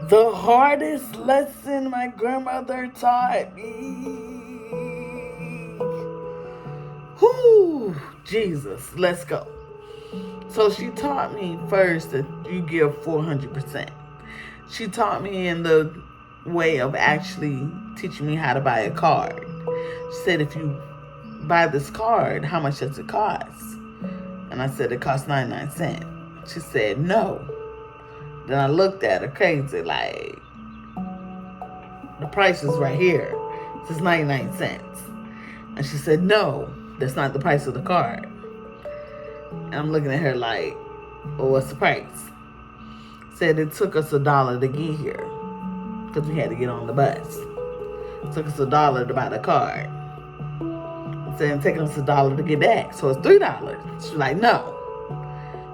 The hardest lesson my grandmother taught me. Whoo, Jesus, let's go. So she taught me first that you give 400%. She taught me in the way of actually teaching me how to buy a card. She said, if you buy this card, how much does it cost? And I said, it costs 99 cents. She said, no. Then I looked at her crazy, like, the price is right here. It says 99 cents. And she said, no, that's not the price of the card. And I'm looking at her like, well, what's the price? Said it took us $1 to get here because we had to get on the bus. It took us $1 to buy the card. Said it's taking us $1 to get back, so it's $3. She's like, no.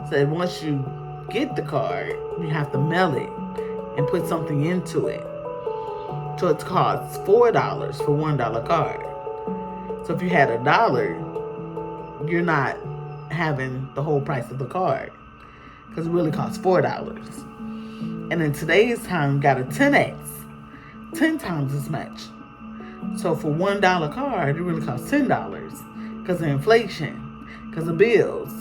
Said once you get the card, you have to mail it and put something into it. So it costs $4 for $1 card. So if you had $1, you're not having the whole price of the card because it really costs $4. And in today's time, you got a 10x, 10 times as much. So for $1 card, it really costs $10 because of inflation, because of bills,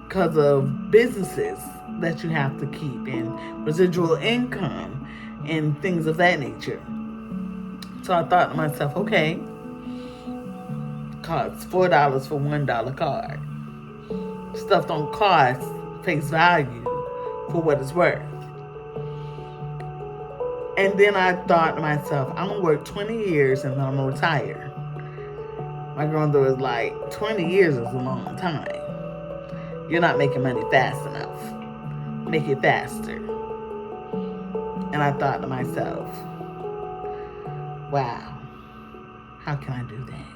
because of businesses that you have to keep, and residual income, and things of that nature. So I thought to myself, okay, costs $4 for $1 card. Stuff don't cost face value for what it's worth. And then I thought to myself, I'm going to work 20 years and then I'm going to retire. My grandmother was like, 20 years is a long time. You're not making money fast enough. Make it faster. And I thought to myself, wow, how can I do that?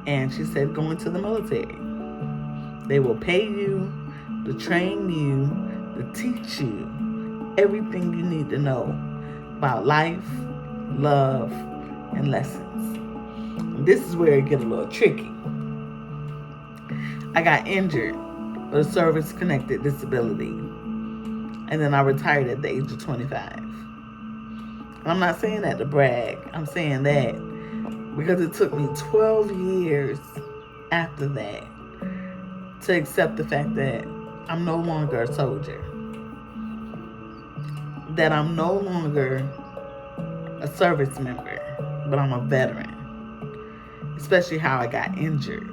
And she said, go into the military. They will pay you to train you, to teach you everything you need to know about life, love, and lessons. And this is where it gets a little tricky. I got injured with a service-connected disability, and then I retired at the age of 25. And I'm not saying that to brag. I'm saying that because it took me 12 years after that to accept the fact that I'm no longer a soldier, that I'm no longer a service member, but I'm a veteran, especially how I got injured.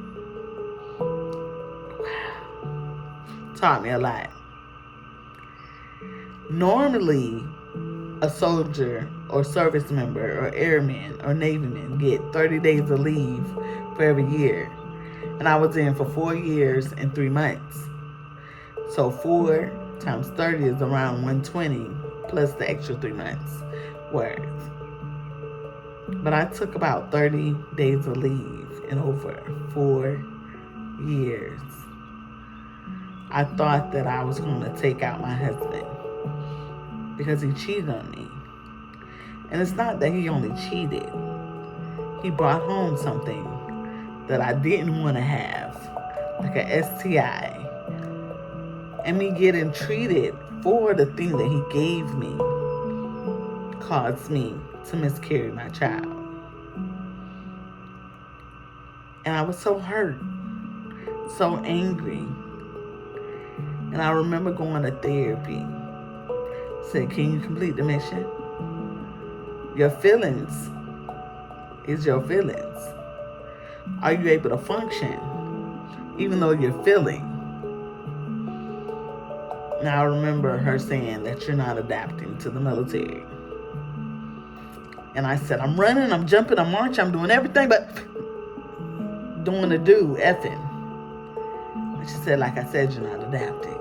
Wow. Taught me a lot. Normally, a soldier or service member or airman or navyman get 30 days of leave for every year. And I was in for 4 years and 3 months. So 4 times 30 is around 120 plus the extra 3 months worth. But I took about 30 days of leave in over 4 years. I thought that I was going to take out my husband because he cheated on me. And it's not that he only cheated. He brought home something that I didn't want to have, like a STI. And me getting treated for the thing that he gave me caused me to miscarry my child. And I was so hurt, so angry. And I remember going to therapy. Said, can you complete the mission? Your feelings is your feelings. Are you able to function even though you're feeling? Now I remember her saying that you're not adapting to the military. And I said, I'm running, I'm jumping, I'm marching, I'm doing everything but doing the effing. And she said, like I said, you're not adapting.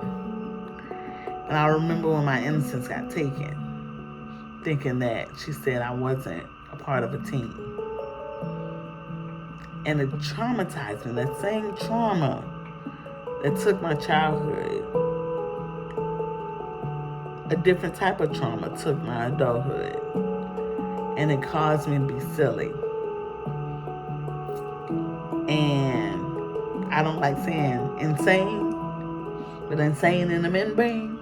And I remember when my innocence got taken, thinking that she said I wasn't a part of a team. And it traumatized me, that same trauma that took my childhood. A different type of trauma took my adulthood. And it caused me to be silly. And I don't like saying insane, but insane in the membrane.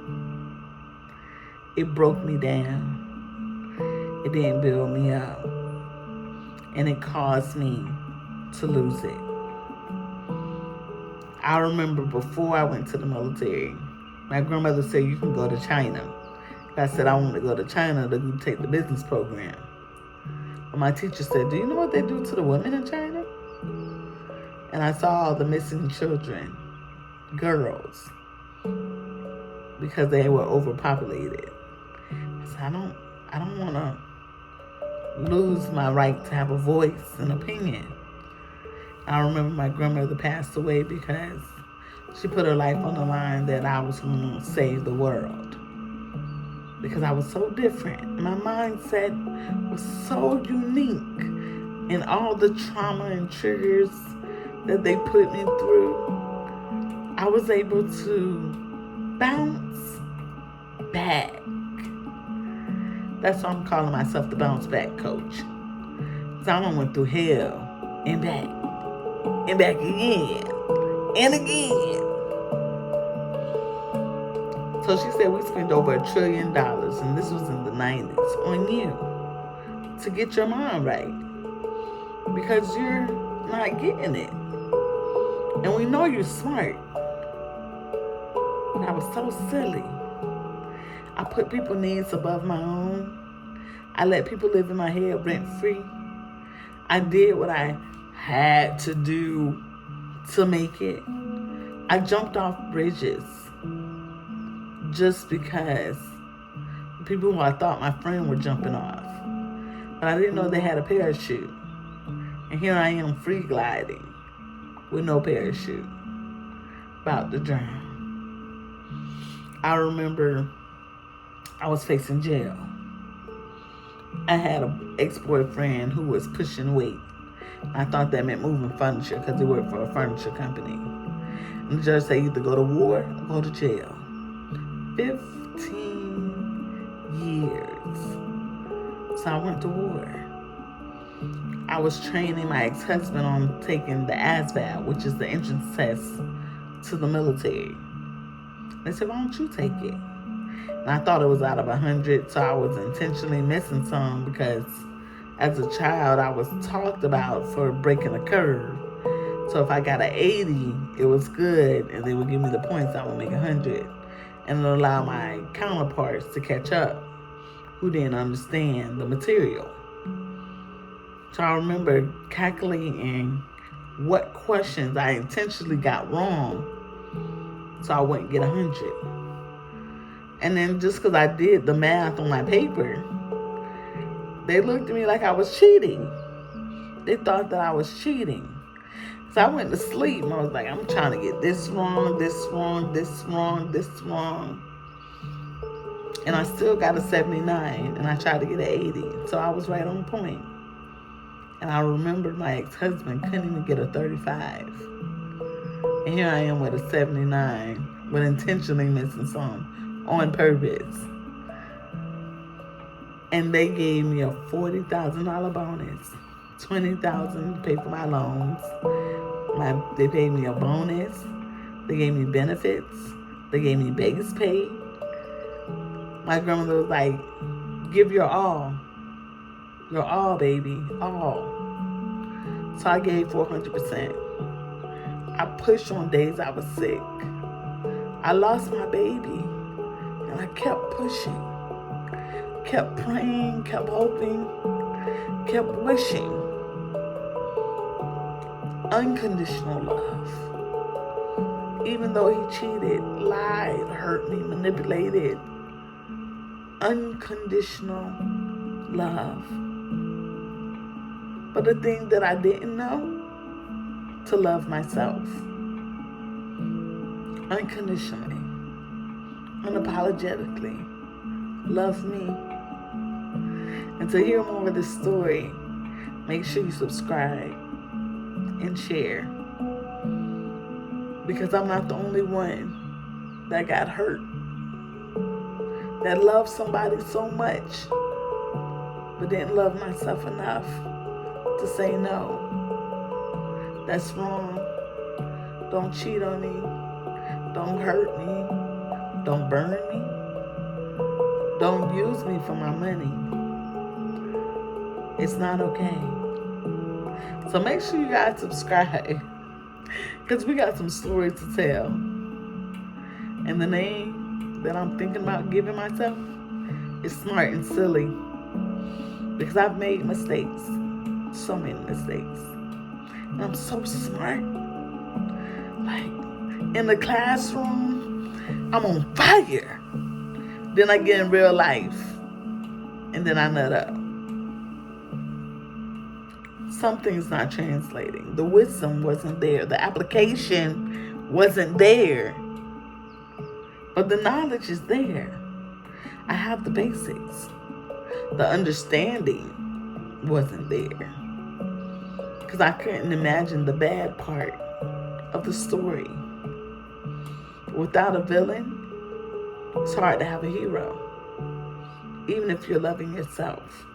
It broke me down. It didn't build me up. And it caused me to lose it. I remember before I went to the military, my grandmother said, you can go to China. I said, I want to go to China to take the business program. And my teacher said, do you know what they do to the women in China? And I saw all the missing children, girls, because they were overpopulated. I said, I don't want to lose my right to have a voice and opinion. I remember my grandmother passed away because she put her life on the line that I was going to save the world. Because I was so different. My mindset was so unique. And all the trauma and triggers that they put me through, I was able to bounce back. That's why I'm calling myself the bounce back coach. So I went through hell and back again and again. So she said we spent over $1 trillion, and this was in the 90s, on you to get your mind right. Because you're not getting it. And we know you're smart. And I was so silly. I put people's needs above my own. I let people live in my head rent free. I did what I had to do to make it. I jumped off bridges just because people who I thought my friend were jumping off. But I didn't know they had a parachute. And here I am free gliding with no parachute, about to drown. I remember I was facing jail. I had an ex-boyfriend who was pushing weight. I thought that meant moving furniture because he worked for a furniture company. And the judge said either go to war or go to jail. 15 years. So I went to war. I was training my ex-husband on taking the ASVAB, which is the entrance test to the military. They said, why don't you take it? And I thought it was out of 100, so I was intentionally missing some because as a child, I was talked about for breaking a curve. So if I got an 80, it was good, and they would give me the points, I would make 100. And it would allow my counterparts to catch up who didn't understand the material. So I remember calculating what questions I intentionally got wrong so I wouldn't get 100. And then just because I did the math on my paper, they looked at me like I was cheating. They thought that I was cheating. So I went to sleep and I was like, I'm trying to get this wrong, this wrong, this wrong, this wrong. And I still got a 79 and I tried to get an 80. So I was right on point. And I remember my ex-husband couldn't even get a 35. And here I am with a 79, but intentionally missing some on purpose. And they gave me a $40,000 bonus, $20,000 to pay for my loans. They paid me a bonus. They gave me benefits. They gave me Vegas pay. My grandmother was like, give your all. Your all, baby, all. So I gave 400%. I pushed on days I was sick. I lost my baby, and I kept pushing. Kept praying, kept hoping, kept wishing. Unconditional love. Even though he cheated, lied, hurt me, manipulated. Unconditional love. But the thing that I didn't know, to love myself. Unconditionally. Unapologetically. Love me. And to hear more of this story, make sure you subscribe and share. Because I'm not the only one that got hurt. That loved somebody so much, but didn't love myself enough to say no. That's wrong. Don't cheat on me. Don't hurt me. Don't burn me. Don't use me for my money. It's not okay. So make sure you guys subscribe, because we got some stories to tell. And the name that I'm thinking about giving myself is Smart and Silly, because I've made mistakes. So many mistakes. And I'm so smart. Like, in the classroom, I'm on fire. Then I get in real life, and then I nut up. Something's not translating. The wisdom wasn't there. The application wasn't there. But the knowledge is there. I have the basics. The understanding wasn't there. Because I couldn't imagine the bad part of the story. Without a villain, it's hard to have a hero, even if you're loving yourself.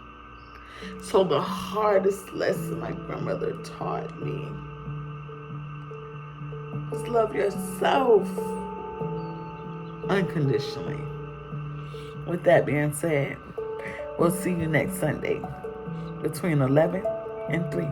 So the hardest lesson my grandmother taught me was love yourself unconditionally. With that being said, we'll see you next Sunday between 11 and 3.